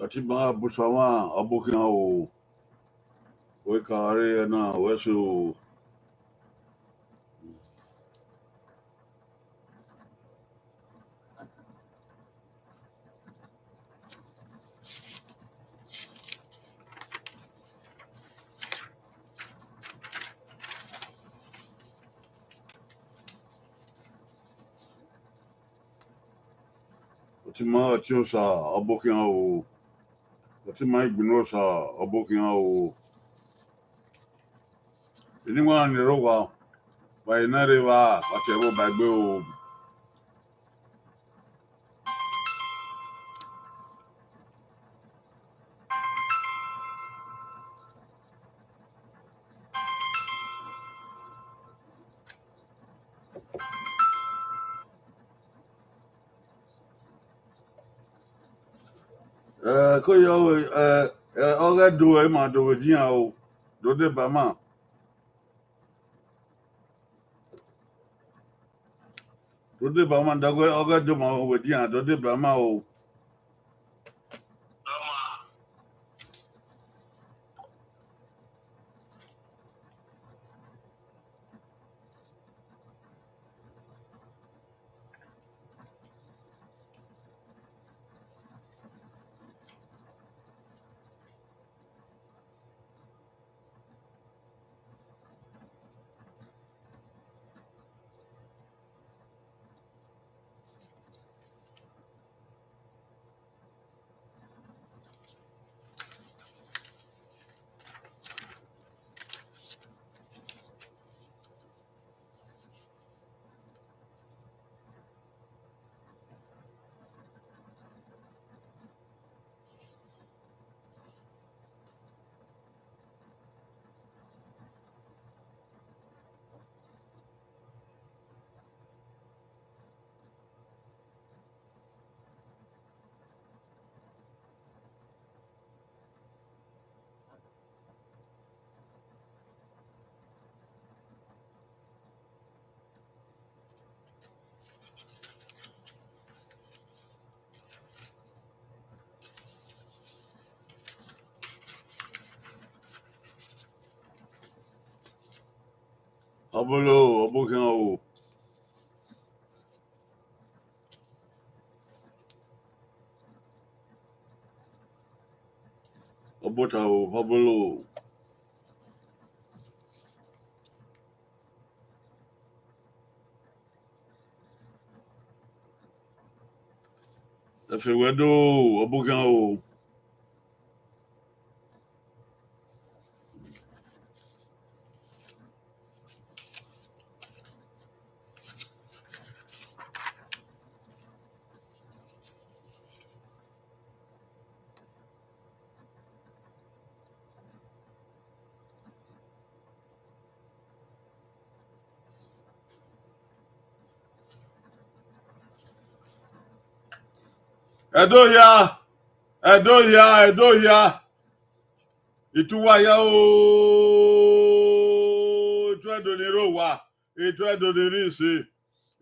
Atiba Busama, Abukino, Wekare, and Wesu. Atima Chiosa, Abukino, Atima Binosa, Abukino. Anyone in the Roga, by Nareva, whatever by Bill. Koyo, Oghe do a man do a Gino, do de Bama. Do de Bama, Dago, Oghe do my over Gina, do de Bama. Abulo, Abukino. Obota, Pablo. If you were do, Abukino. Edoya. Ituwaya o. Itredo ni rowa. Itredo ni risi.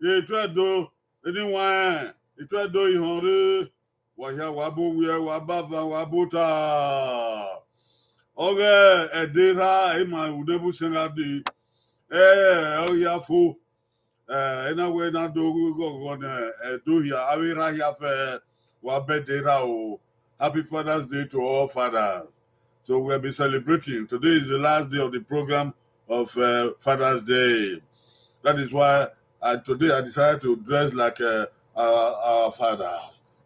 Itredo ni wan. Itredo ihonre. Waya wabuwe wabava wabuta. Oghe edera ima udebu sengadi. Oya fu. Ena we na do go do here. Awira here fe wabedera o. Happy Father's Day to all fathers. So we'll be celebrating. Today is the last day of the program of Father's Day. That is why today I decided to dress like our father.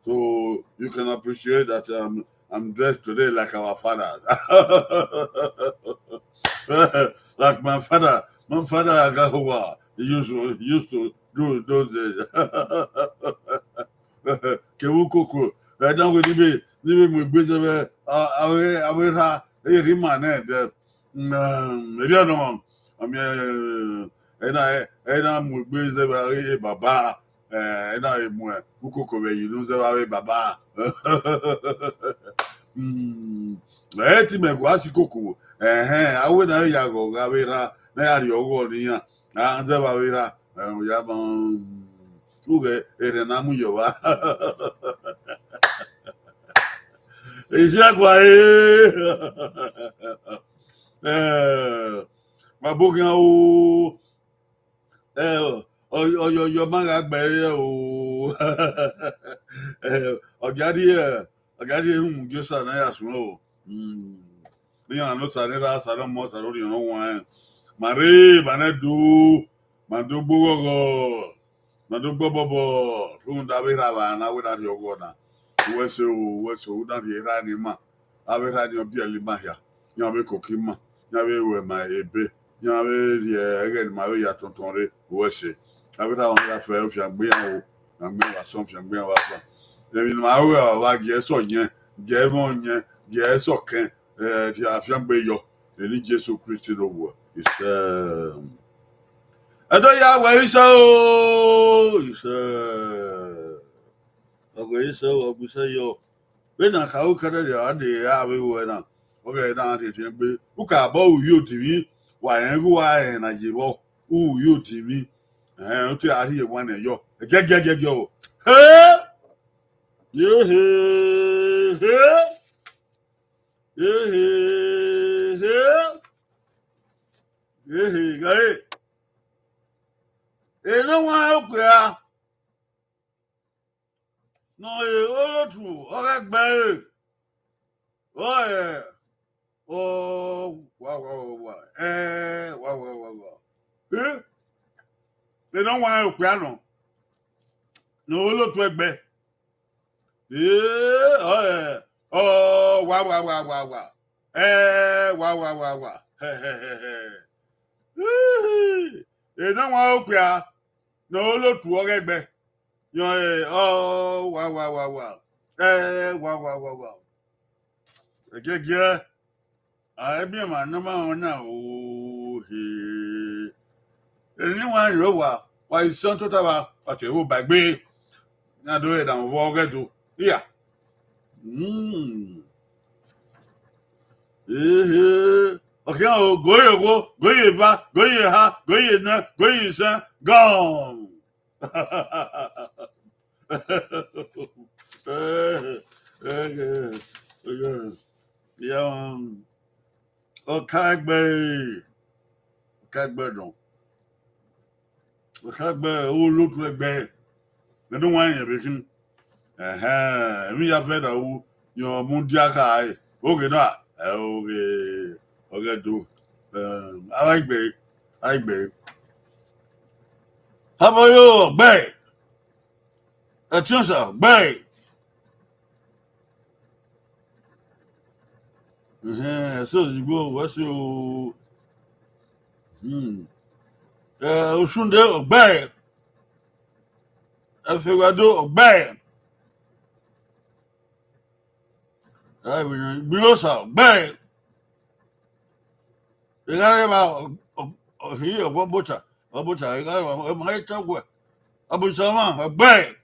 So you can appreciate that I'm dressed today like our fathers. Like my father Agahuwa, he used to do those days. Kewukoko. I don't want to be my business. I will have a remand. I don't know. I mean, and I'm busy with Baba. And I'm Ukoko, you know, Baba. Eti me gwasi koko. Awe na ya go gawera na ya ri ogo ni ya. Anze ba wera. Ya ban uge ere na mu yo wa. Ìṣẹ́gun Mabogan o. Ọyọ máa gbẹ̀rẹ̀ o. Ọ̀gádìí ẹ̀rùn Jésù náà sùn o. Ní àná sàrẹ́rà sàrẹ́ mọ́ sàrẹ́ òrìnà wọn. Màrí Bànẹ́dù Màdógbó gọ́gọ́ Màdógbó bọ́bọ̀ fún Dábìrà wà náà wíwá di ọgọ́ náà. Wẹ́sẹ̀ o dábìí ẹ̀rá ni mà. Abẹ́rẹ́ ni ọbí ẹ̀lí máa yà. Ní abẹ́ kòkí mà. Ní abẹ́ ìwẹ̀ mà ebe. Ní abẹ́ ẹ̀rẹ́ ni màá yà tuntun rẹ̀ wẹ́sẹ̀. Abẹ́rẹ́ àwọn ọ̀gá fẹ́ fi àgbéyàwó. Àgbéyàwó sọ̀n fi àgbéyàwó àfà. Ẹ̀mí ni màá wẹ̀ wá gẹ̀ẹ́sọ̀ yẹn. Gẹ̀ẹ́mọ̀ yẹn. Gẹ̀ẹ́sọ̀ kẹ́ fi àfihàn gbé yọ. Èní Jésù Kristi ló wọ̀. Ẹjọ́ yà wẹ̀ iṣẹ́ o. Ọ̀gbẹ́ iṣẹ́ ọ̀gbẹ́sẹ̀ yọ. Bẹ́ẹ̀ni àkàwé kẹ́tẹ́ di àwọn àdéhìí àwẹ̀ wẹ̀ náà. Ọ̀gá yẹn náà ti fi gbé. Ukà bọ́ òwú yóò tì mí. Wà yẹn kú wà yẹn nà yé bọ́. Òwú yóò tì mí. Ó ti àríyé wọn nà yọ. Gẹ́gẹ́gẹ́gẹ́ o. Gáyé. Èló wọn á pè á. Nà yẹ olótù ọ̀rẹ́ gbẹ̀rẹ̀. Ọ̀yẹ̀. Wà. Èló wọn á pè á nà. Nà olótù ẹgbẹ́. Ọ̀yẹ̀. Wà. Wà. Èló wọn á pè á. Nà olótù ọ̀rẹ́ gbẹ́. Wà. Wà. Gẹ́gẹ́ àìbí ẹ̀mà nọ́mà wọn náà òhè. Èní wọn yóò wà ìṣẹ́ tó tàbà ọ̀tẹ̀wò bàgbé ní àdó ìdàmú wọ́ ọ̀gẹ́dù. Ìyà. Ọ̀kẹ́ ò góyè owó, góyè va, góyè ha, góyè ná, góyè ìṣẹ́ gọ́ọ̀n. Ọ̀kágbẹ́ dùn. Ọ̀kágbẹ́ owó lótú ẹgbẹ́. Ẹdún wọn yẹn bẹ́ẹ̀ sí. Èmi yà fẹ́ dà wú yàn mú díàkà ayé. Ogè náà ọ̀gẹ́ dùn. Àìgbẹ́. How you bay? Attention, bay. So you go, what's your Osunde bay. Efegado bay. Biosa bay. You got about here, one butcher. Ibota, I got my talk. Abusama, a bay.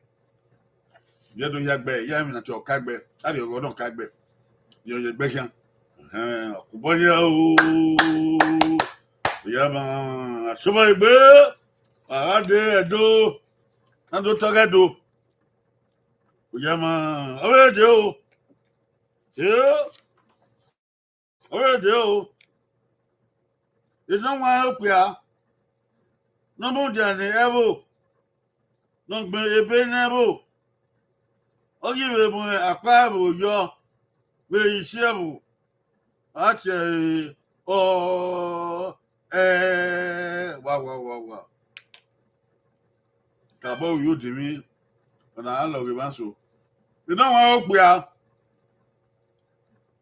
You don't have bay, Yamin at your cagbe. I don't go no cagbe. You're Beckham. Kubonia, Yama, Sumai Bear. I do. I don't talk. I do. Yama, already. Yeah. Already. It's not my hope, yeah. No more than the ever. Don't be a penable. I'll give him a cabo, your very shovel. Actually, wow. Cabo, you to me, and I love you, so. You know how we are.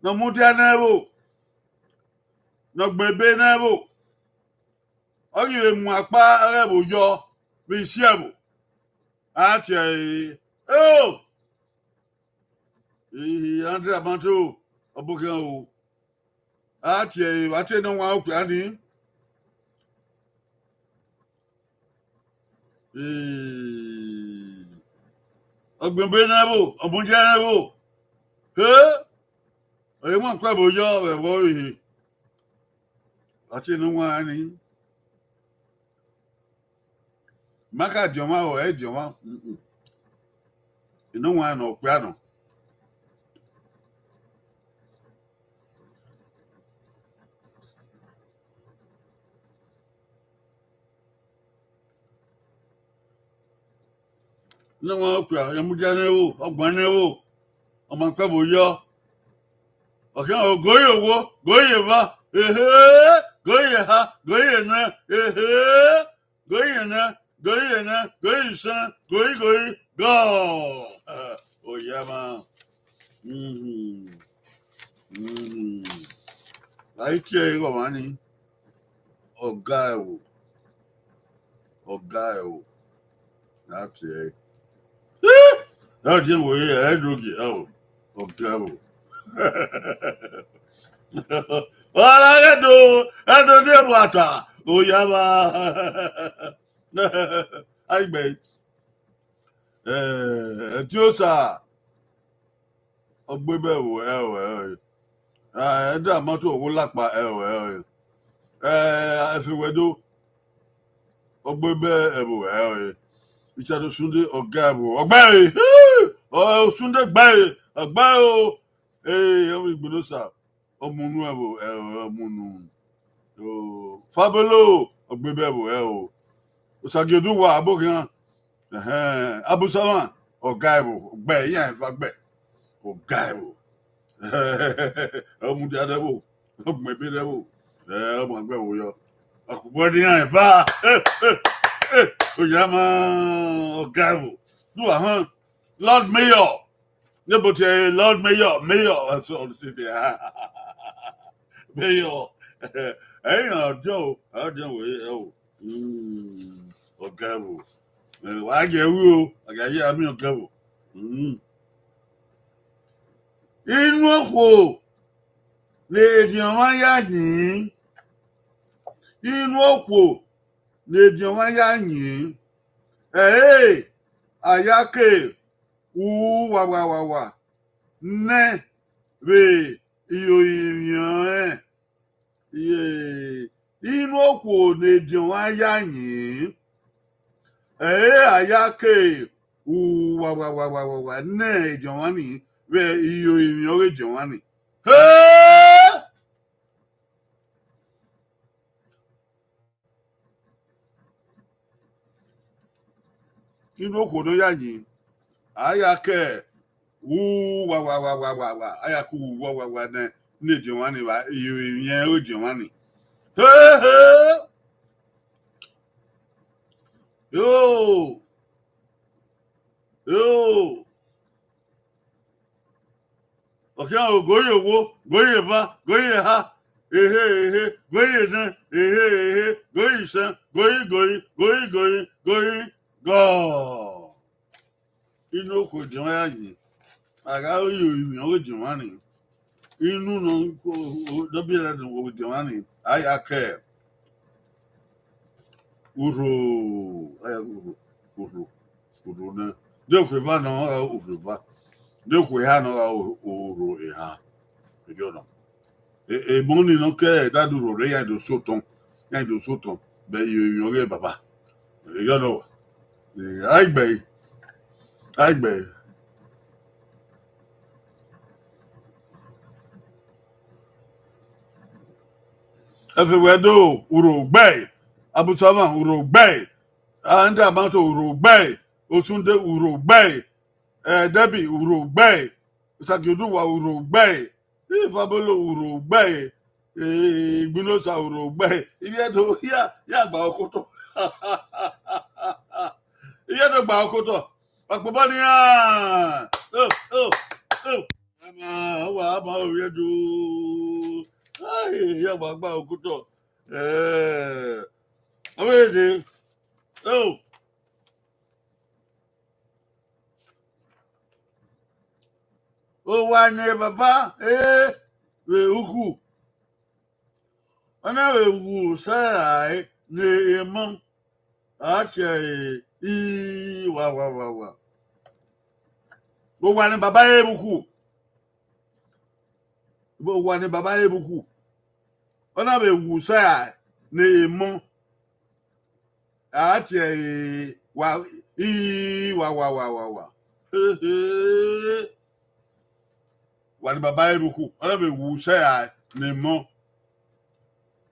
No more than ever. No baby never. I'll give him a cabo, your very shovel. Actually, Andre Amanto, a book. Actually, I tell no one planning. A Gumbenabo, a Bunjanabo. I want trouble, y'all, boy. I tell no one. Maka Joma or Edjoma. You know one or piano. No one cry, Yamujaneo, Ogbaneo, Omankaboyo. Okay, I'll go your go yeva, go ya, go yana, go yana, go yana, go your son, go. Oh, yeah, man. Like you go, money. Oghe. That's it. That's the way I do it. Oh, Oghe. Wala do de wata. Oh, yaba. I bet. Tiosa. Ogbebe wo ẹdá mọ́tò owó lápá ẹfìwẹ́dó ọgbẹ́bẹ́ ẹ̀bù ìṣàdó súndé ọ̀gá ẹ̀bù ọgbẹ́ súndé gbẹ́ ọgbẹ́ ẹ̀wọ̀n ìgbónósà ọmọnú ẹ̀bù ọmọnú fábélò ọgbẹ́bẹ́ ẹ̀bù òṣàgédú wà abókan abúsámà ọ̀gá ẹ̀bù ọgbẹ́ yẹn ẹ̀fà gbẹ́ ọ̀gá ẹ̀bù ọmọdé adébò ọgbọ̀n ẹbí débò ọmọ ẹgbẹ́ wò yọ ọkùnrin ní àìbá òyà máa ọ̀gá ẹ̀bò lùwà hàn Lord Mayor níbo tí Lord Mayor ẹ̀sọ́ ọ̀sìtì Mayor ẹ̀yìn ọjọ́ wò yẹ ọ̀gá ẹ̀bò wàá jẹ́ wí o ọ̀gá yẹ àmì ọ̀gá ẹ̀bò. Inú òkò lè èdèyàn wá yá yìí. Inú òkò lè èdèyàn wá yá yìí. Àyákè wàwàwàwà nẹ́ rè iyò ìrìnà inú òkò lè èdèyàn wá yá yìí. Àyákè wàwàwàwà nẹ́ èdèyàn wá nìyí. Where you already Giovanni. Inú kò ló yá yìí. Ayake. Wà. Ayaku wà ní Giovanni wà ìyẹn ó Giovanni. Yo. Okay, I'll go your wo, go your va, go your ha, go your na, go your son, go. You know, could you imagine? I got you, Giovanni. You know, the beer with Giovanni. I care. Uru, Don't we no Uruva? Don't we have no Uru? You know. A money no care that do Ray and do Soton, and do Soton, but you Baba. You know. I bay. Everywhere do Uru Bay, Abu Savan Uru Bay, and Amato Uru Bay, Osunde Uru Bay, Debbie Uru Bay, Sakiduwa Uru Bay, Fabolo Uru Bay, Gunosa Uru Bay, Iyedo, ya Baokoto. Iyedo Baokoto, Akubania. Ama Yedu. Ya Baba Okuto. Away. Oh. Oh, one Baba. We uku. Ana we wu sai ne emon. Ache wa. Oh, one Baba ebuku. Bo one Baba ebuku. Ona be wu sai ne emon. Ache wa wa. Wani baba eruku ona be wu sai ne mo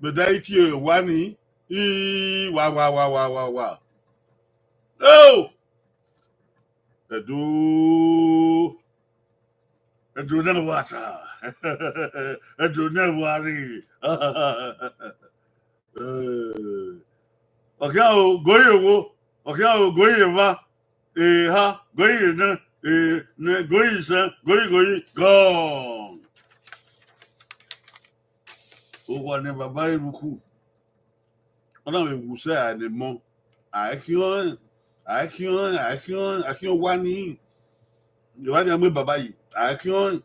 be dai ti wani wa. Oh Edu Nevata. Edu Nevari. Okay, oh, go you. Okay, oh, go you. Ha, go you. Go you, sir. Go you. Go. Oh, what never buy Ruku. I don't know say I need more. I can't one in. You want to make Babai. I can't.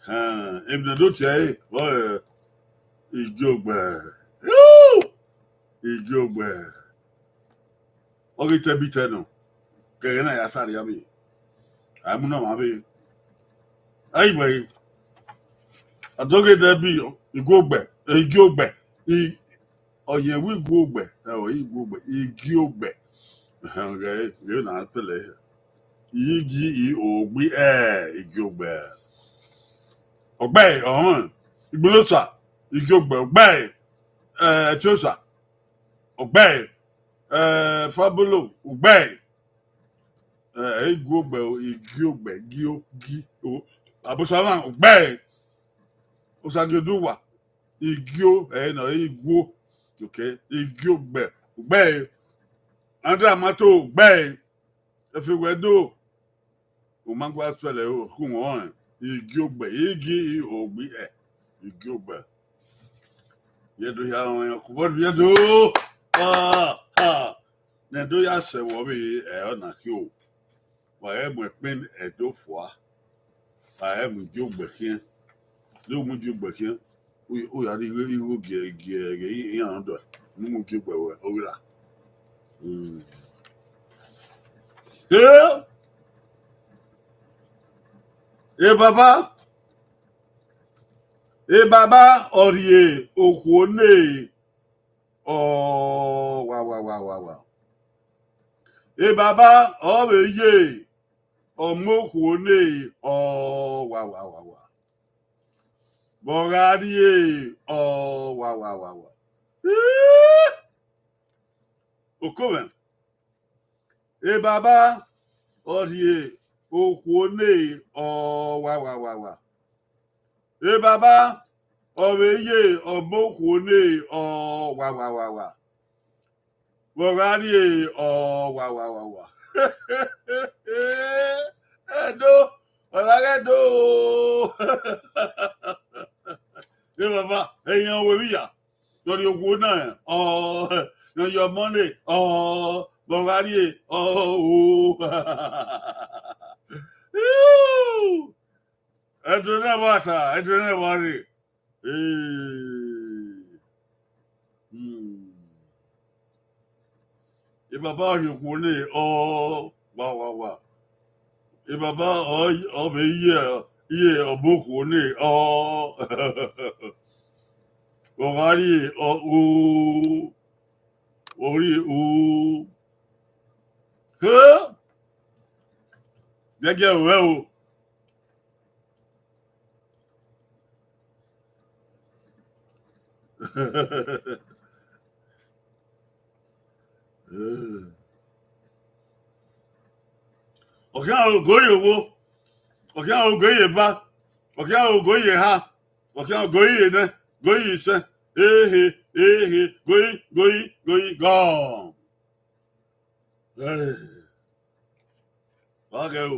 If the do say, oh, Ijogbe. Ijogbe. Okay, Tabitano. Kayana Yasari Yabi. I'm not Mabi. Anyway, I don't get that bill. You go back. Ijogbe. Oh, yeah, we go back. Oh, he go back. Ijogbe. Okay, you're not play. Igbe Ijogbe. Ogbe, Igbelosa. Ijogbe. Ogbe. Chosa. Ogbe. Fabulo. Ogbe. Igogbe, Igogbe, Gio. Abusala. Ogbe. Osageduwa. Igio. No, Igwo. Okay. Igogbe. Ogbe. Andra Mato. Ogbe. Efewedo. Umangwa Swele. Kumon. Igogbe. Igi Ogbe. Igogbe. Yedo ya kubod yedo. Nedo ya se wo bi na ki o. Wa e mo pin edo fo a. Wa e mo jogbe kin. Lo mo jogbe kin. O ya ri iwo ge yan do. Mo mo jogbe we o ra. Baba orie okuone. Oh, wow. Baba obeye. Omokuone. Oh, wow. Bogarie. Oh, wow. Okoven. Baba orie okuone. Oh, wow. Baba obeye. Omokuone. Oh, wow. Bogarie. Oh, wow. Edo, Olagedo. Baba, eyan we biya. Lori owo na. Your money. Bogarie. I don't know worry. Baba you kune. Wow. Baba be ye oboku ne. Bogarie. Ori. Huh? Gẹ́gẹ́ òwe o. Ọ̀kẹ́ àwọn ògóyè wo, ọ̀kẹ́ àwọn ògóyè va, ọ̀kẹ́ àwọn ògóyè ha, ọ̀kẹ́ àwọn ògóyè nẹ, góyè iṣẹ́, góyè, gọ́ọ̀n. Ọ̀kẹ́ o,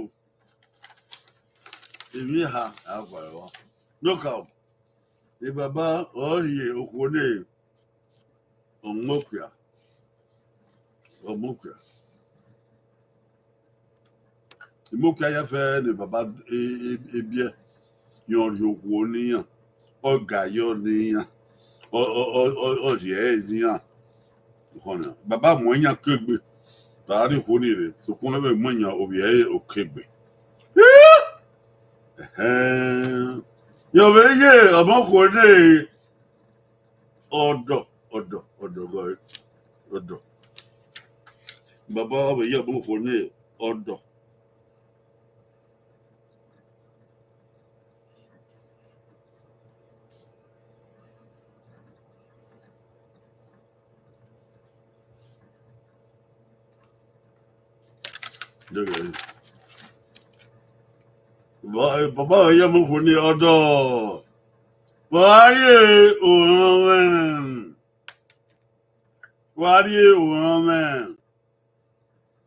èmi ha àgbà ẹ̀wọ̀, knockout, ìbàbá ọ̀rìyè òkúné ọ̀mọ́kìá. Ìmọ̀kìá yẹ fẹ́ ni bàbá ebíẹ́ yan rí òkú níyàn, ọ̀gá yọ níyàn, ọ̀rìẹ́ níyàn. Bàbá mọ̀ ẹ̀yàn kégbè, tààrí ìkóni rẹ̀, tòkún ẹ̀bẹ̀ mọ̀ ẹ̀yàn òbíẹ́ òkègbè. Yọ̀bẹ̀ yé ọmọkùnrin ọ̀dọ̀. Bàbá ọbẹ̀ yé ọmọkùnrin ọ̀dọ̀. Look at this. Baba ya mo ni odo. Wari oran. Wari oran.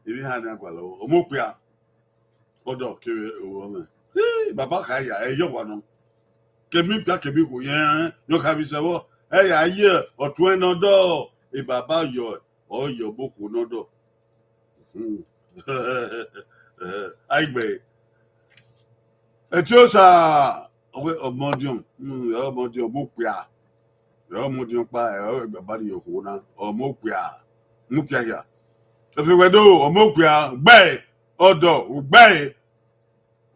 Ibi ha ni agbalo. Omopia. Odo kere oran. Baba ka ya eyo wa no. Kemi pia kemi ko yen. Yo ka bi se wo. E ya ye otun no do. E baba yo o yo boku no do. Aigbe. Etiosa ọmọdún ọmọdún ọmọpìà ọmọdún pa ẹ̀rọ ìgbàgbá ni yòókù náà ọmọpìà mọpìàyà ẹfẹwẹdọ ọmọpìà gbẹ ọdọ gbẹ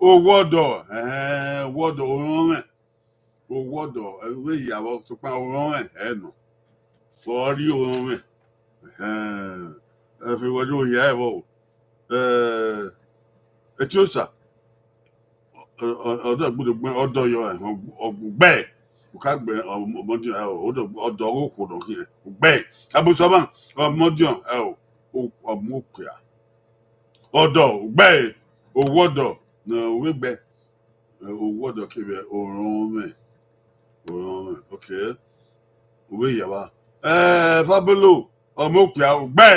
owódọ owódọ òrànrẹ owódọ ẹwé ìyàwó sọpá òrànrẹ ẹnu fọrí òrànrẹ ẹfẹwẹdọ ìyá ẹwọ Etiosa ọdọ gbọ́dọ̀ ọdọ yọ ọgbẹ òkàgbẹ ọmọdé ọdọ òkò lọkì ẹ ọgbẹ abosọmọ ọmọdé ọmọkùá ọdọ ọgbẹ owódọ na òwégbẹ owódọ kébẹ òrànmẹ ok òwe ìyàwó fábọlọ ọmọkùá ọgbẹ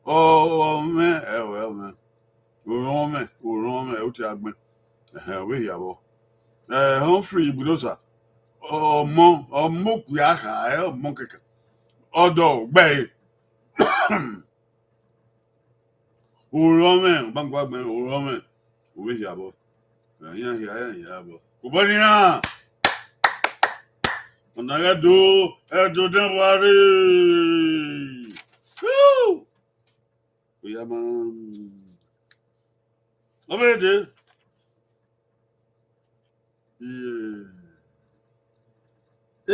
ọmọ òrànmẹ ó ti àgbẹ. We yabo. Humphrey Ibota. Ọmọ kùyà kà ọmọ kẹkẹ. Ọdọ gbẹ. Òrọmẹ báńkì gbẹ òrọmẹ. We yabo. Yàn yabo. Kò bọ́ ní náà. Ọ̀nà ẹ̀dọ̀ dẹ́wàrí. Oyà máa ń. Ọmọ èdè.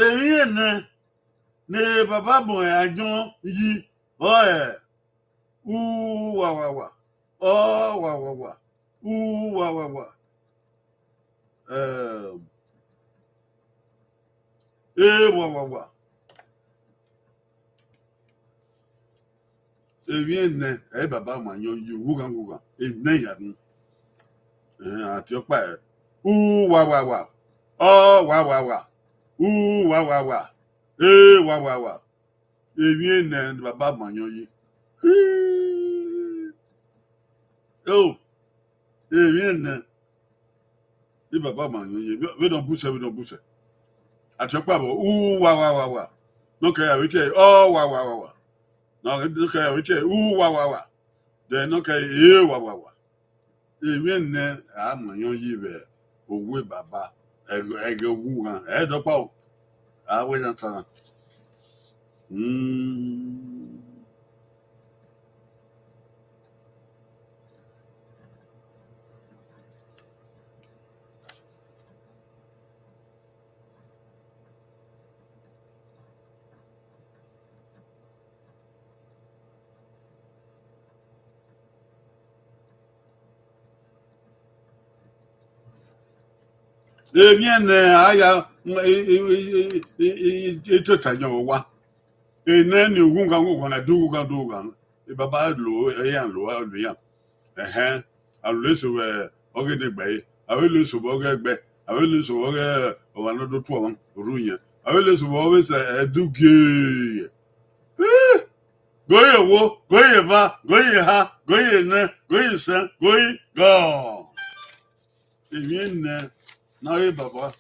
Èmi ẹ̀nà ni bàbá bọ̀ àjọ yí ọ̀ẹ́ wàwàwà wàwàwà wàwàwà wàwàwà èmi ẹ̀nà ẹ̀ bàbá mọ̀ àjọ yí wúgàwúgà ẹ̀nà ìyàní àti ọ̀pá ẹ̀. Wawawa. Oh, wawawa. Wawawa. Wawawa. Èmi ẹ̀nà bàbá màyàn yìí. Oh, èmi ẹ̀nà ní bàbá màyàn yìí. We don't búṣẹ̀. Àti ọ̀pá bọ̀. Wawawa. Nọ́kẹ́ yàrá ìtẹ̀. Oh, wawawa. Nọ́kẹ́ yàrá ìtẹ̀. Wawawa. Then nọ́kẹ́ wawawa. Èmi ẹ̀nà àmàyàn yìí bẹ̀. Òwe bàbá ẹgẹ wú hàn ẹ̀ẹ́dọ́pá ò àwẹ̀ náà tán. Èmi ẹ̀nà àyà ètò ìtajà wa ẹ̀nà ẹ̀nà ògùn kan náà dúró kan ìbàbá lò ẹ̀yàn lò yàn àlùlẹ̀ sọ̀rọ̀ ọ̀gẹ̀dẹ̀gbẹ̀ yìí àwọn èlò sọ̀rọ̀ ọ̀gẹ̀gbẹ̀ àwọn èlò sọ̀rọ̀ ọ̀wànàdó tó àwọn òru yẹn àwọn èlò sọ̀rọ̀ ọ̀wẹ̀sẹ̀ ẹ̀dúgẹ̀ góyè wo góyè va góyè ha góyè nẹ góyè sẹ́ góyè gọ́ọ̀ èmi ẹ̀nà. Now, Baba,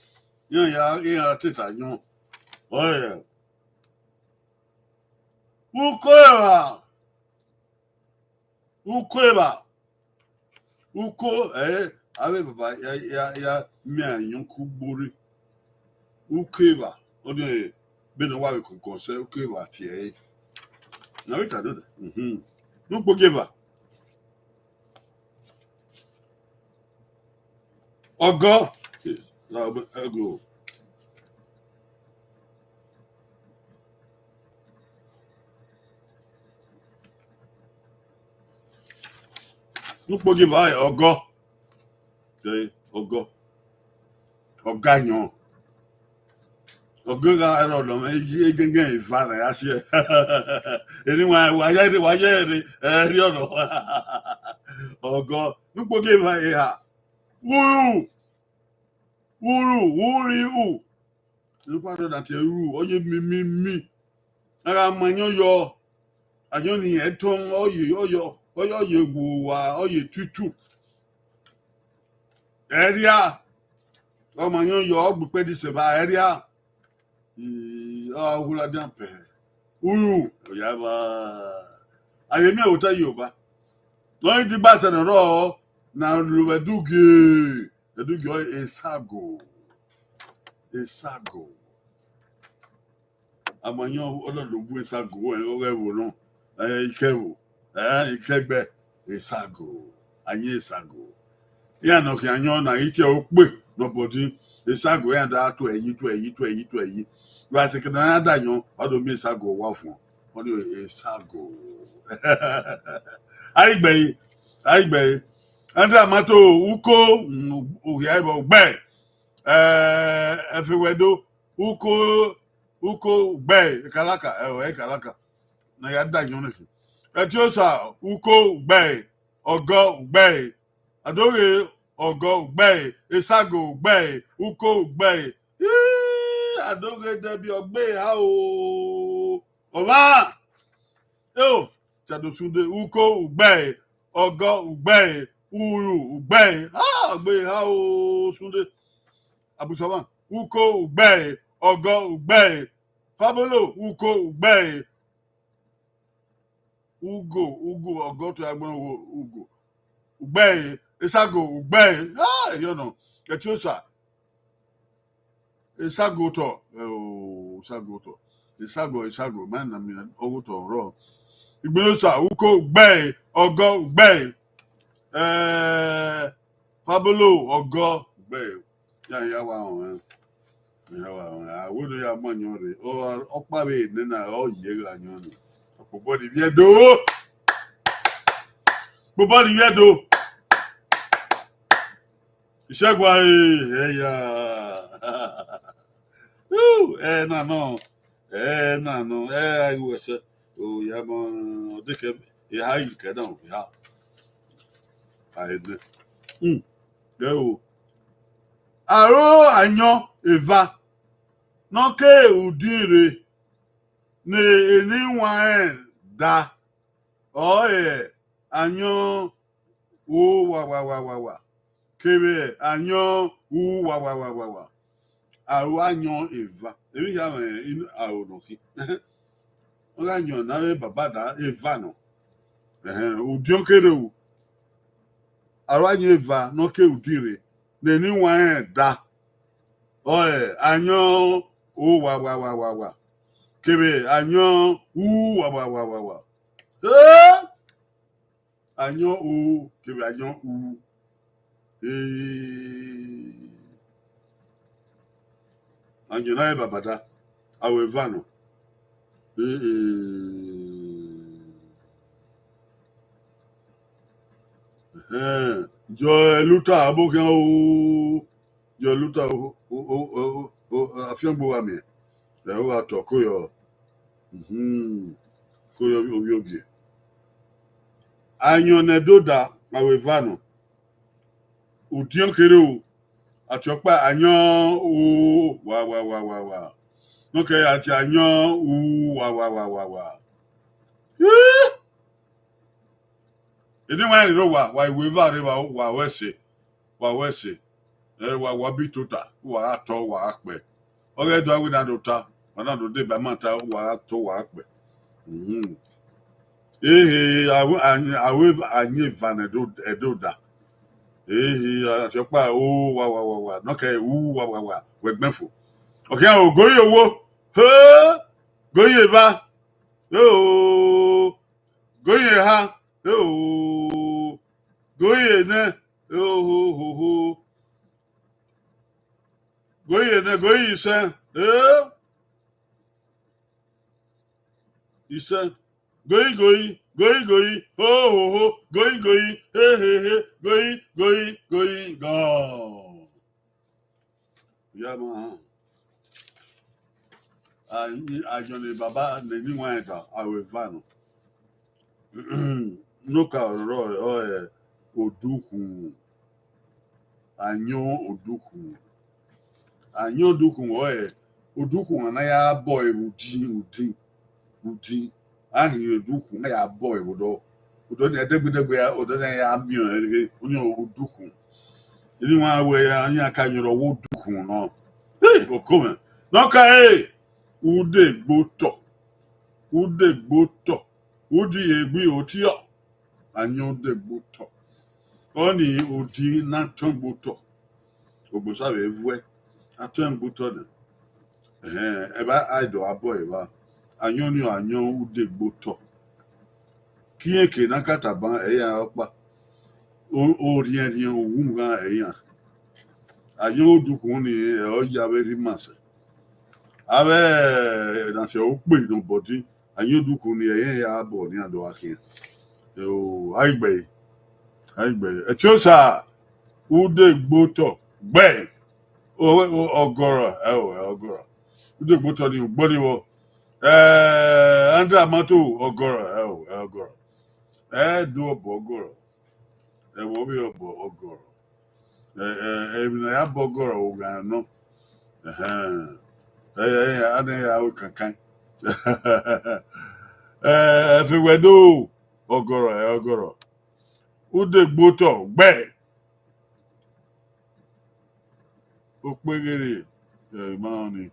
yeah, tita, you. Oh, yeah. Ukweba. Uko, ave Baba, ya, me and young kuburi. Ukweba. Only been a while could concern Ukweba, tia. Now we can do that. No forgive. Oghe. Go. No forgive Oghe. Oghe. Oghe. Oghe ga ro lo e gangan ifara ya se. Eni wa ye ri ori oro. Oghe. No forgive ha. Uru. Uri u. You part of that ru. Oye mi. Ara manyo yo. Ayo ni eton oye guwa oye tutu. Area. O manyo yo ogbupe di seba area. Hula dampe. Uru. Oyaba. Ayemi awota Yoruba. Lọ́yìn tí bá ṣẹlẹ̀ rọ̀ na lùwẹ̀dúgì ẹ̀dúgì ọ̀ esago àmọ̀yàn ọlọ́dúnbù esago ọ̀rẹ́ wò náà ìkẹwò ìkẹgbẹ́ esago anyé esago ìyànà kì àyàn náà ìtẹ̀ ó pè nọ̀bọ̀dí esago yẹn dáa tó ẹ̀yí wọ́n á sì kí náà dàyàn ọdún mi esago wà fún ọ ní esago àìgbẹ̀yìn ẹ̀ndé àmàtò uko òhìàbọ̀ gbẹ̀ ẹ̀fẹ̀wẹ̀dọ̀ uko gbẹ̀ kàlákà kàlákà na ya dàyàn nìkì ẹtí ó sà uko gbẹ̀ ọgọ́ gbẹ̀ àdóre ọgọ́ gbẹ̀ esago gbẹ̀ uko gbẹ̀ àdóre dẹbi ọgbẹ́ ha o ọ̀la yóò ṣàdùsùndé uko gbẹ̀ ọgọ́ gbẹ̀ uru gbẹ̀ ọgbẹ́ ha o sunde abusama uko gbẹ̀ ọgọ́ gbẹ̀ fabolo uko gbẹ̀ ugo ọgọ́ tó agbọn ugo gbẹ̀ esago gbẹ̀ ẹ̀yọ́nà ẹ̀tí ó sà esago tọ̀ esago máa nà mí ọwọ́ tọ̀ ọ̀rọ̀ ìgbélósà uko gbẹ̀ ọgọ́ gbẹ̀ fabolo ọgọ́ gbẹ̀ ya wa hàn àwòrán ya mọ̀ yàn rè ọ̀pàwé nínú ọ̀yẹ́ rà yàn ni ọ̀pọ̀bọ̀dì viẹ́dọ̀ ìṣẹ́gun ẹ̀yà nànà àìwẹ̀sẹ̀ òyà mọ̀ ọ̀dẹ́kẹ̀ ìhà ìkẹ́ náà ìhà àìdẹ́ ẹ̀ o àrò àyàn eva nọkè udire ní ènìwọ̀n da ọ̀ẹ́ àyàn ó wà kéré àyàn ó wà àrò àyàn eva èmi kì í àwọn inú àrò nọ̀kì wọ́n ká yàn náà bàbá dá eva nọ òdiwọ̀n kéré o àrò àyàn eva nọkè udire n'eniwọ̀n da ọ̀ẹ́ àyàn ó wà kébé àyàn ó wà àyàn ó kébé àyàn ó àyàn náà bàbàdà àwọ̀ ìvànà jọ ẹlúta abókẹ́ ó jọ ẹlúta àfihàngbò wà mí ẹ̀ ó àtọ̀ kóyọ̀ orí oge àyànnẹ̀dọ́dà àwọ̀ ìvànà òdìyàn kéré o àti ọ̀pá àyàn ó wà nọ́kẹ́ àti àyàn ó wà ènìwọ̀n ẹ̀rọ wà ìwé ìvàrẹ̀ wà wẹ̀sẹ̀ wà bí tóta wà á tọ́ wà á pẹ̀ ọ̀rẹ́ ẹ̀dọ́ àwọn ìdádọ́ta wọn náà ló dé bá máa ta wà á tọ́ wà á pẹ̀ àwọn àyè ìvànà ẹ̀dọ́dà àti ọ̀pá ó wà nọ́kẹ́ ó wà wẹ̀gbẹ́fò ọ̀kẹ́ àwọn ògóyè owó góyè bá góyè ha góyè nẹ góyè iṣẹ́ góyì hóhóhó góyì héhéhé góyì gàn. Ìyá máa àjọyọ̀ bàbá níwọ̀n ẹ̀dá àwẹ̀ fàánù. Nókà ọ̀rọ̀ òdùkùn anyo oduku anyo oduku oduku na ya boy udi ahi oduku na ya boy odo na edegbe ya odo na ya mi onye oduku ni wa we ya anya ka nyoro oduku no okome no ka ude gboto udi egbi otio anyo ude gboto oni udi na ton gboto ogbosa be vue aton gboto na eba aido abo eba anyo ude gboto kieke na kataba eya opa o rien owu ga eya anyo oduku ni o ya very mass abe na se o pe no body anyo oduku ni eya abo ni ado akin o aigbe echosa ude gboto gbe ogoro ogoro ude gboto ni gbori wo Andra Mato ogoro do ogoro wo bi ogoro na ya ogoro uga no ana ya o kankan fi wedo ogoro ude gboto gbe opegere maoni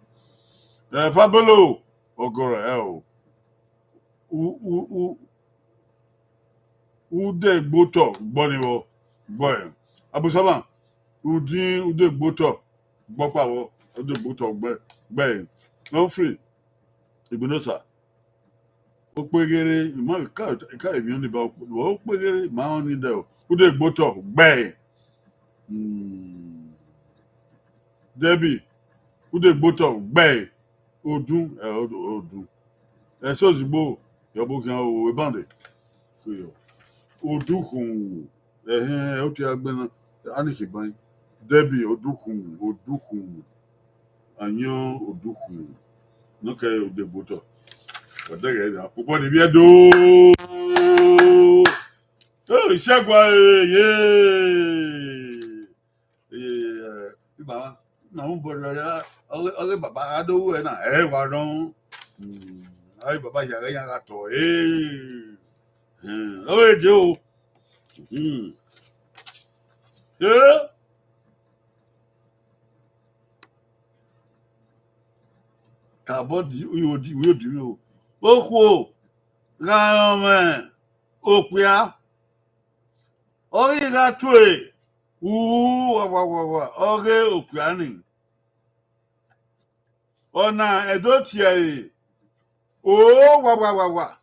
fabolo ogoro ude gboto gboniwo gboy abusaba ude gboto gbopawo ude gboto gbe no free ibinosa opegere mo ka emi oni ba opegere maoni de ude gboto gbe Debbie ude gboto gbe odun so zigbo yobo kan o ebande odukun o ti agbena aniki ban Debbie odukun anyo odukun no ke ode gboto odege da popo ni bi edo isegwa iba na un bodo ya oge baba adowo na wa ron ai baba ya to owe de o kabodi uyodi o oku ga me opia oyi ga tue wa oge opia ni ona edotie wa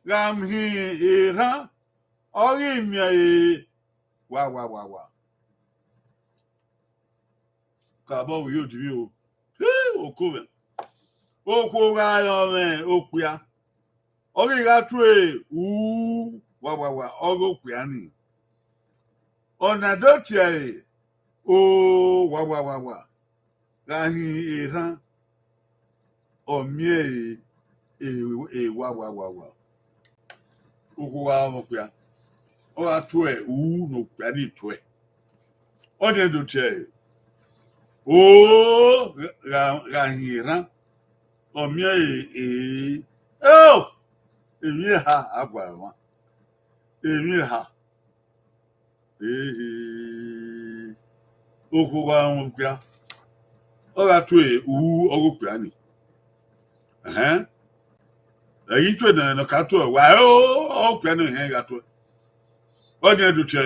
gam hi era ogi mi wa kabo uyodi o okuwe okwu ga yo me opia ogi ga tue wa ogo opia ni ona dotie wa gahi era omie wa okwu ga opia o ga tue no opia ni tue o de dotie gahi era omie emi ha agwa wa emi ha okwu ga opia o ga tue ogo opia ni èyí tó ènìyàn no ka tó wa opia ni he ga tó o de dotie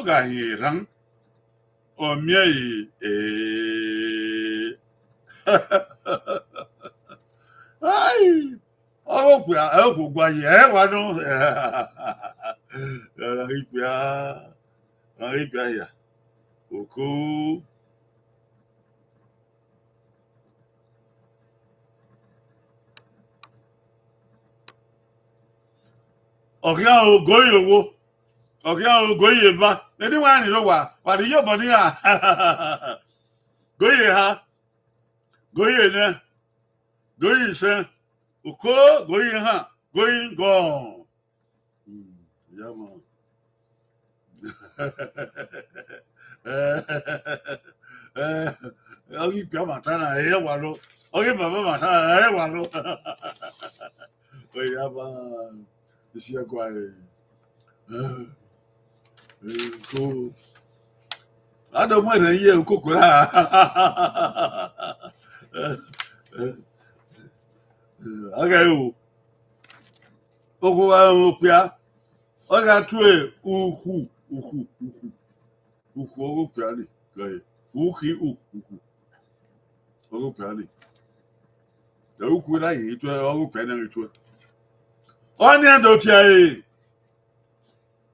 ga hi ran omie ai opia okwu gwa ye wa no ripia ya oku ọ̀gá ògóyè owó ọ̀gá ògóyè va ẹni wà ní lọ́wọ́ wàdí yóò bọ̀ ní góyè ha góyè nẹ góyè sẹ òkó góyè ha góyè gọ̀ọ̀n Oghe pia matana e walo. Oghe baba matana e walo. Oya ba isi kwa ko ado mo re ye kokora. Okay o. Ogo wa o pia. Oga tue uhu ogo pia ni. Kai. Uhu. Ogo pia ni. Da uhu la yi to ogo pia na to. Oni ando tia e.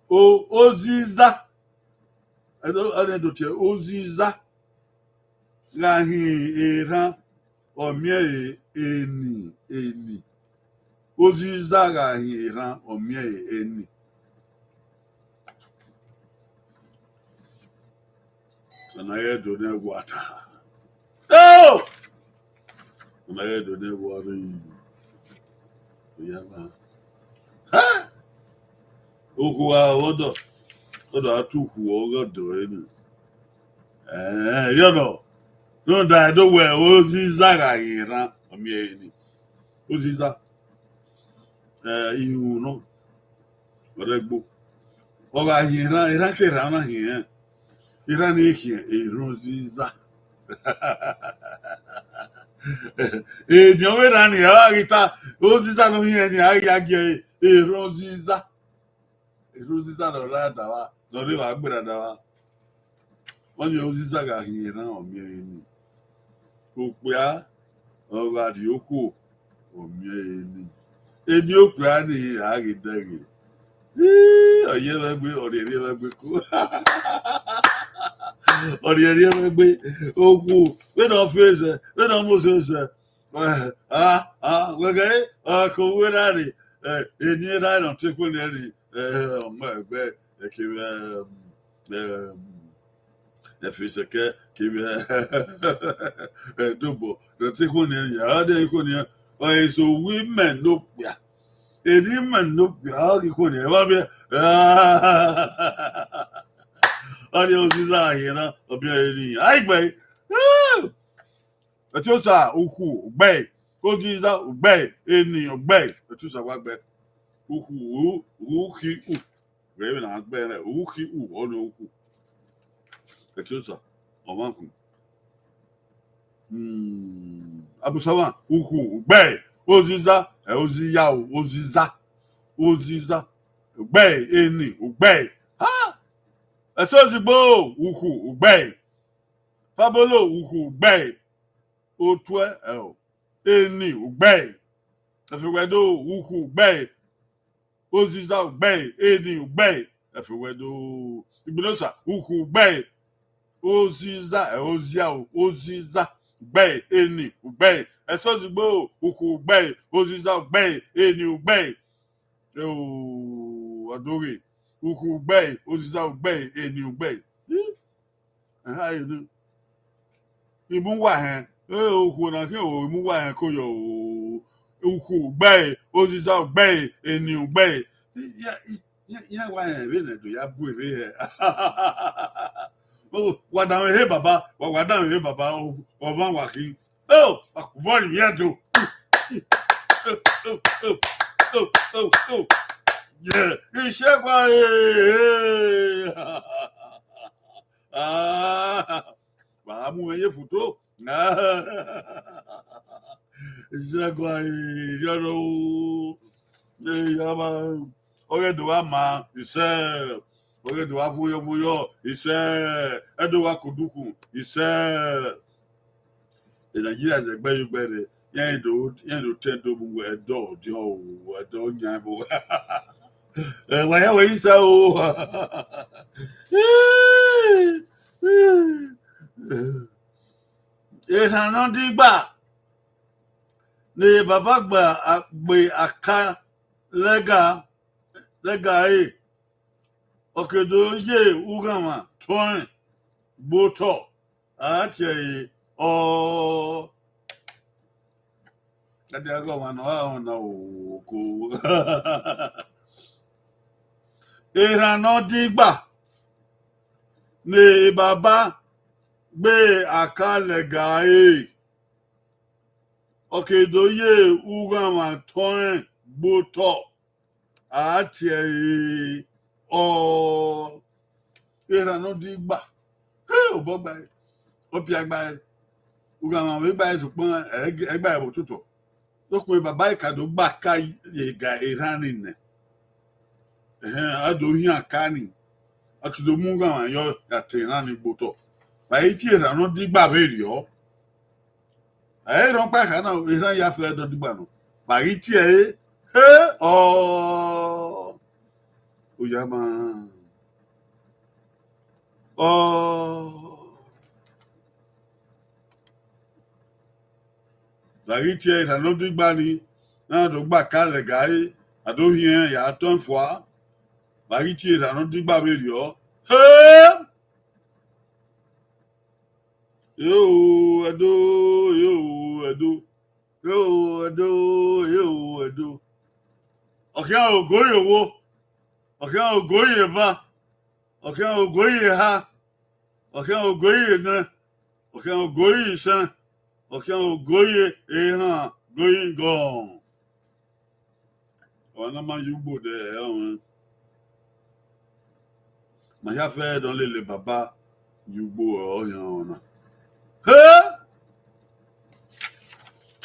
O oziza. Oni ando tia oziza. Lahi era omie eni. Oziza lahi era omie eni. Anaye do ne water. Oh! Anaye do ne water. Yaba. Ha! Okuwa odo atuku ogodo enu. You know. No da do we oziza lahi era omie eni. Oziza ihu no. Oregbo. Oga hira ira ke rana hie. Ira ni hie eroziza. Nyowe rani agita oziza no hie ni agage eroziza. Eroziza no rada wa no le wa gbera da wa. Won yo oziza ga hie ran omie ni. Opia oga di oku omie ni. Eni opia ni agidege. Oye wa gbe orere wa gbe ku. Orere wa gbe oku we no face we no mo face wege ko we rari eni ra no te ko ni omo egbe ke face ke double no te ko ni ya de ko ni so women no pia eni men no pia ko ni wa be Ani oziza hina obi eri aigbe etusa uku gbe oziza gbe eni gbe etusa wa gbe uku uki u gbe na gbe re uki u ono uku etusa omanku abusawa uku gbe oziza oziya oziza gbe eni gbe Esozigbo uku ugbe. Fabolo uku ugbe. Otwe eni ugbe. Efewedo uku ugbe. Oziza ugbe. Eni ugbe. Efewedo Igbilosa uku ugbe. Oziza oziza ugbe. Eni ugbe. Esozigbo uku ugbe. Oziza ugbe. Eni ugbe. Adore. Uku ugbe, oziza ugbe, eni ugbe. How you do? Imu wa hen. Uku na ke o imu wa hen ko yo. Uku ugbe, oziza ugbe, eni ugbe. Ya wa hen be na do ya bu ere he. Wa da he baba, wa da he baba o van wa ki. Akubo ni ya do. Yeah, iṣẹ́ kwa wàá mú ẹyẹ fòtó iṣẹ́ kwa yọrọ yọba ọ̀rẹ́dẹ̀ wa ma iṣẹ́ ọ̀rẹ́dẹ̀ wa fúyọ́fúyọ́ iṣẹ́ ẹ̀dọ̀ wa kùdùkù iṣẹ́ Nàìjíríà ṣẹgbẹ́ yóò gbẹ́rẹ̀ yẹn do tẹ́ndó gbogbo ẹ̀dọ̀ ọ̀dọ́ ẹ̀dọ̀ ọ̀nyàbọ̀. Waya wa isa o. Ìhànà dìgbà ni bàbá gbé àká lẹ́gà ẹ̀. Ọ̀kẹ́dọ̀ yé ugama tọ́rin gbótọ̀ àti ẹ̀yẹ ọ̀. Ẹ̀dẹ̀ ẹ̀gọ́ wà náà ọ̀nà òkú. Ìhànà dìgbà ne baba gbe akale gae okedoye ugama toin boto atie o era no digba o bogba o piagba ugama we gba supon egba ebo tuto to pe baba ikado gba ka ye ga irani ne ado hi akani atudo munga yo atirani boto ba iti era no digba beri o ron pa kana iran ya fe do digba no ba iti o ya ma ba iti era no digba ni na do gba ka le gai ado hi ya ton fois ba iti era no digba beri o yo edo ọ̀kẹ́ ògóyè wo ọ̀kẹ́ ògóyè va ọ̀kẹ́ ògóyè ha ọ̀kẹ́ ògóyè nẹ ọ̀kẹ́ ògóyè sẹ́n ọ̀kẹ́ ògóyè ehàn góyè gọ̀ọ̀n ọ̀nà máa yúgbò dẹ̀ ẹ̀hún màá fẹ́ dán lélẹ̀ bàbá yúgbò ọ̀yàn ọ̀nà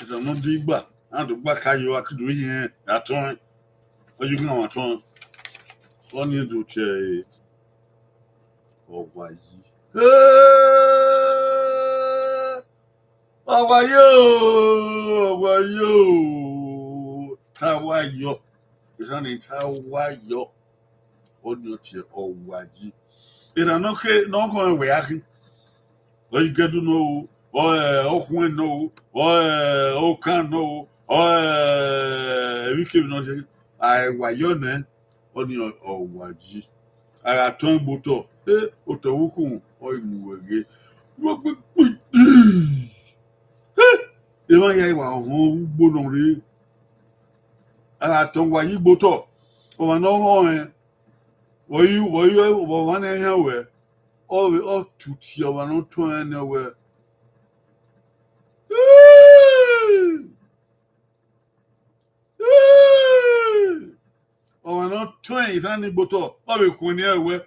ìtànú dìgbà àdùgbà káyọ̀ akídùú yẹn àtọ́ ọjọ́ kí àwọn àtọ́ wọ́n ní ìdòtẹ́ ọ̀wà yìí ọ̀wà yóò táwa yọ ìsànì táwa yọ ó ní ọtí ọ̀wà yìí ìdáná ké nọ́ọ̀kan ẹ̀wẹ̀ ákí lọ́yìn gẹ́dú náà ọkùnrin náà ọkàn náà ẹ̀ríkèmí náà ṣe àìwà yọ náà ó ní ọ̀wà yìí ara tó ń gbótọ̀ òtọ̀wúkùn ìmùwẹ̀gẹ́ wọ́n gbé pìtì ìwọ́n ya ìwà ọ̀hún gbóná rí ara tó ń wà yí gbótọ̀ ọ̀wà náà hàn ẹ̀ wọ́n ní ẹ̀yàn wẹ̀ ọ̀tútì ọ̀wà náà tó ẹ̀ ní wẹ̀ ọ̀wà náà tó ẹ̀ ìsáni gbótọ̀ ọ̀bẹ̀kùn ní ẹ̀wẹ̀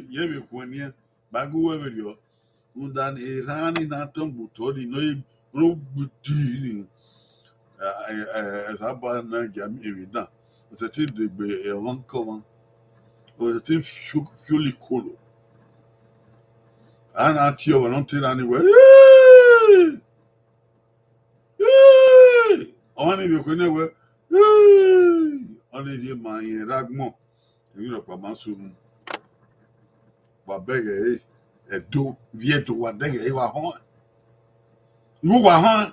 yebe kwenye bagu weberio undan irani na tombu tori no butini saba na jam evident c'était de event comment c'était fioli kolo ana tio non tirani we oni be kwenye we oni die man ragmo ebi ro pa masunu babege edo vieto wadege wa hon iwo wa hon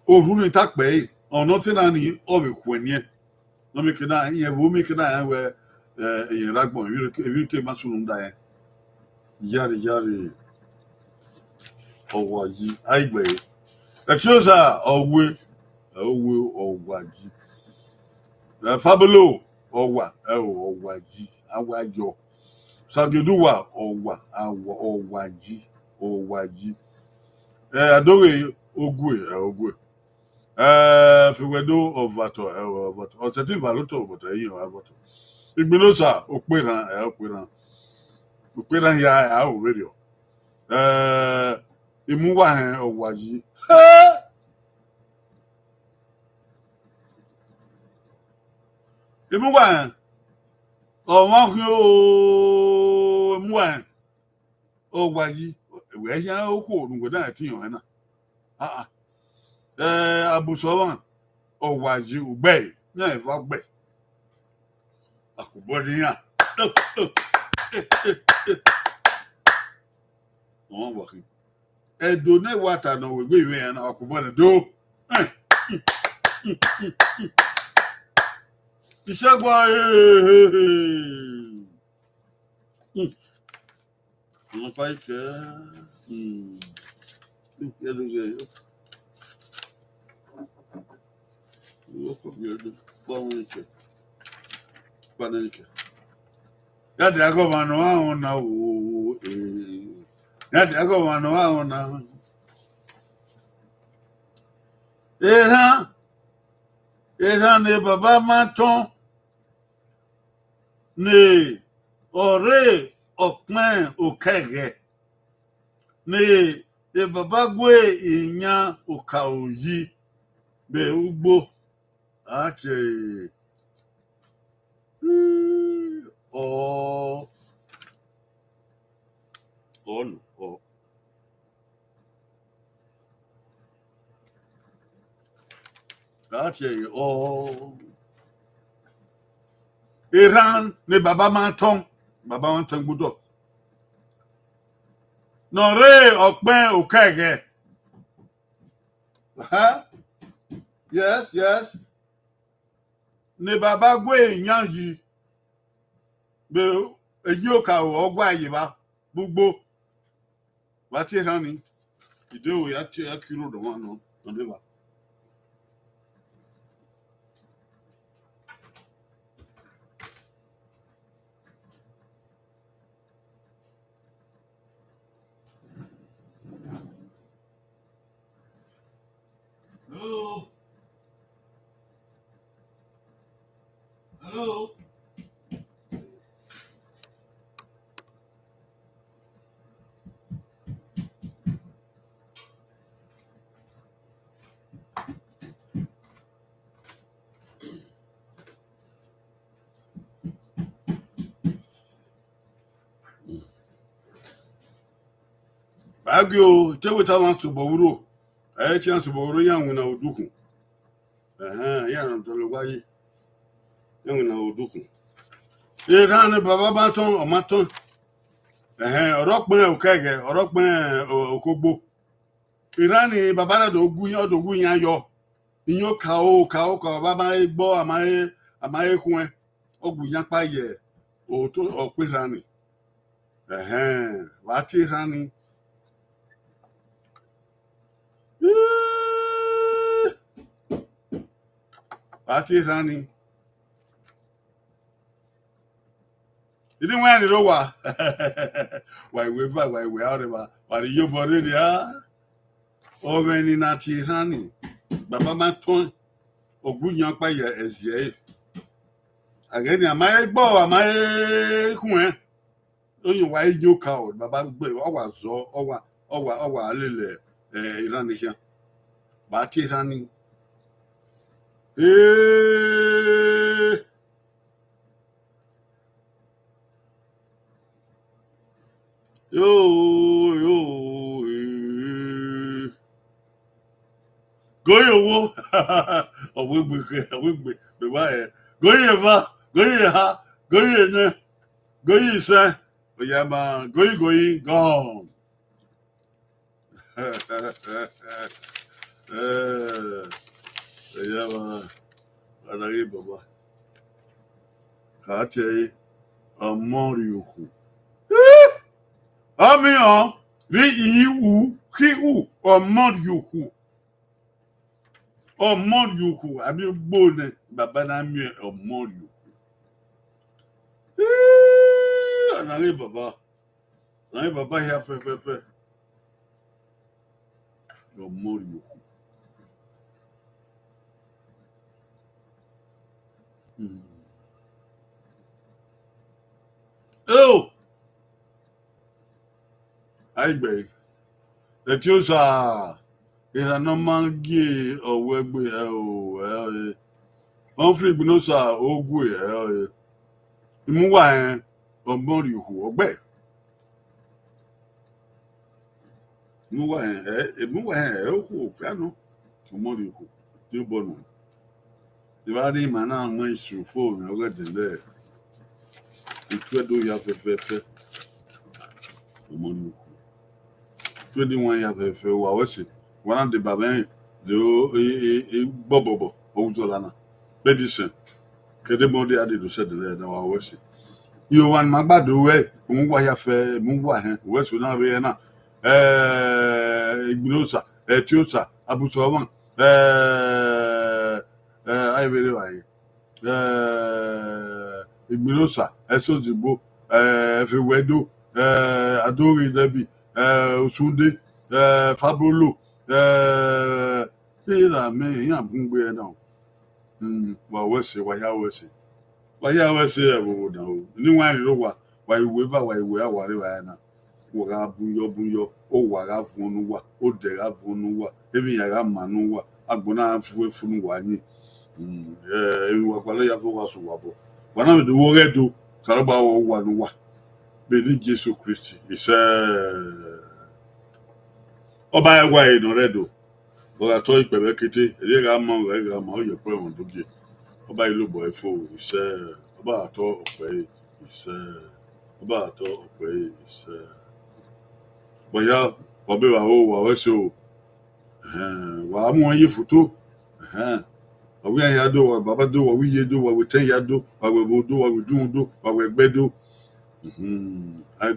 orun ta pe ona ti na ni obe kwenye no me kida yen wo me kida yan we yen ragbon ebi ke masunu nda yen yari owo yi aigbe e chosa owe owaji fabulo owaji awayo sageduwa owaji adowe ogwe fiwedo ovato ọ̀sẹ̀tí ìbálòtò ọ̀bọ̀tọ̀ ẹ̀yìn ọ̀bọ̀tọ̀ ìgbìlósà òpéran ya àwòrán ìmúwà ọ̀wàyí ìmúwà ọ̀wọ́n kí ó múwà ọ̀wàyí ẹ̀yà okò òrùngbọ̀dá àti ìyàn náà àbùsọ̀wọ̀n ọ̀wàyí ògbẹ́ náà ẹ̀fọ́ gbẹ̀ àkùbọ̀ níyàn wọ́n wọ̀ kí ẹ̀dùn náà wà tànà òwe ìwé yẹn náà àkùbọ̀ ní dó ìṣẹ́gun wọ́n pa ìkẹ́ Yadi ago mano aona o Yadi ago mano aona. Era ne baba maton ne ore okman okege ne e baba gwe inya okaoyi be ugbo ate o on o ate o Iran ne baba maton budo no re okman okege yes ne baba gwe inya yi be eji oka ogwa yiba gbogbo wa ti han ni ide o ya ti akiro do wan no de ba hello agio te we ta wan to bowuro chance bowuro ya nwuna odukun ya na to lo waye ya nwuna odukun Iran ne baba maton o maton oropin okege oropin okogbo Iran ni baba na do ogun yan yo inyo ka baba gbo amaye kun ogun yan pa ye o to opin Iran wa ti Iran Ati Rani. Idi wa ni ro wa. Why we out of what you body there? Over ni na ti Rani. Baba ma ton ogun yan pa ye SJ. Again amaye gbo amaye kun oyin wa ijo ka o baba gbe o wa zo o wa alele Iran nation. Ba ti Rani. Goye wo awegbe be wa goye va goye ha goye ne goye se oya ma goye gone oya ma alare baba ka te amori oku ami on ri iwu ki u amori oku Omoriuku, abi bone baba na mi Omoriuku. Anale baba here fe. Omoriuku. Oh, aigbe. Etiosa ìlànà máa ń gé ọ̀wọ́ ẹgbẹ́ wọ́n fi ìgbìnà sọ ogún ìmúwà ọgbọ́n rí ìhù ọgbẹ́ ìmúwà ẹ̀hù òpíánù ọgbọ́n rí ìhù tí ó bọ̀nù ìbárí ìmọ̀ náà mọ ìṣù fóònù ọgẹ́dẹ̀lẹ̀ ìtú ẹ̀dọ́ ya fẹ́fẹ́fẹ́ ọgbọ́n rí ìhù tí ó ní wọn ya fẹ́fẹ́ wà wọ́sẹ̀ wọn náà dé bàbá yẹn lè bọ̀bọ̀bọ̀ ohun tó lánàá medicine kede mọ́dé adé ló ṣẹ̀dẹ̀ lẹ́yìn náà wà wọ́sẹ̀ iyo wa ni ma gbàdó wẹ́ òun wà ya fẹ́ òun wà hẹ́n wẹ́sùn náà rí ẹ náà ìgbìnọ́sà ẹ̀tíọ́sà àbùsọ̀ wọn I very why. Igmirosa, Esojigbo, Efewedo, Adori Debi, Osunde, Fabolo, Hira me, Yambungwe now. Well, what's it? Why I say, I would know. Anyone know why we were, why we are, whatever. Waga bunyo, o waga funua, o dera funua, evi yaga manua, agbona funua. Wakwale ya fo waso wabo wana de wo redo saraba wo wanu wa be ni Jesu Christi ise oba egwa e no redo o ga to ipebe kete e ga ma o ye pe won do je oba ilu bo efo ise oba to ope ise oba to ope ise boya obe wa so wa mu ye foto we ya do wa baba do wa we ye do wa we ten ya do wa we do wa we do wa we gbe do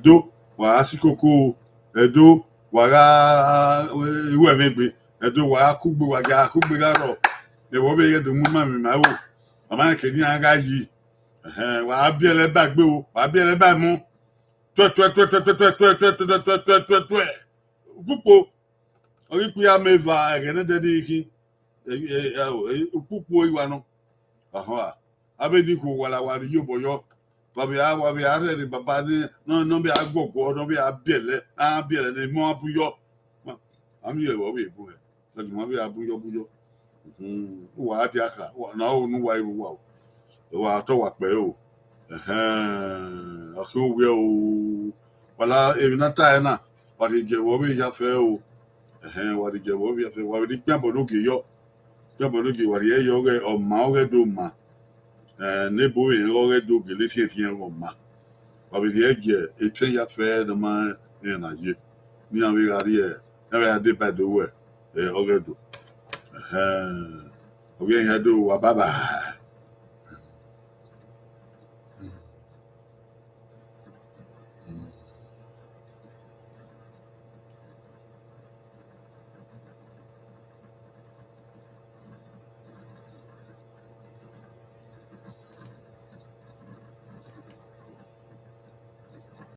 do wa asikoko edo wa ga iwe megbe edo wa akugbe wa ga akugbe ga ro e wo be ye do mu ma mi ma wo mama ke ni aga yi wa bi ele bagbe o wa bi ele ba mu twe pupo ori ku ya meva ege ne de di pupo iwa no abedi ko wala wari yo boyo babi are baba ni no be agogo no be abiele ni mo abuyo ami e wo be bu e lati mo be abuyo wa adi aka na o nu wa iru wa to wa pe o aso we o wala e na ta na wa di je wo be ya fe o wa di je wo be ya fe wa di gbe bodoge yo wa di e yo ge o ma o ge do ma nebo in lore do geliti tien roma ba bi ege e tren ya fe de ma na ye mi an we gari na we ade ba do we oge do o bien ya do wa baba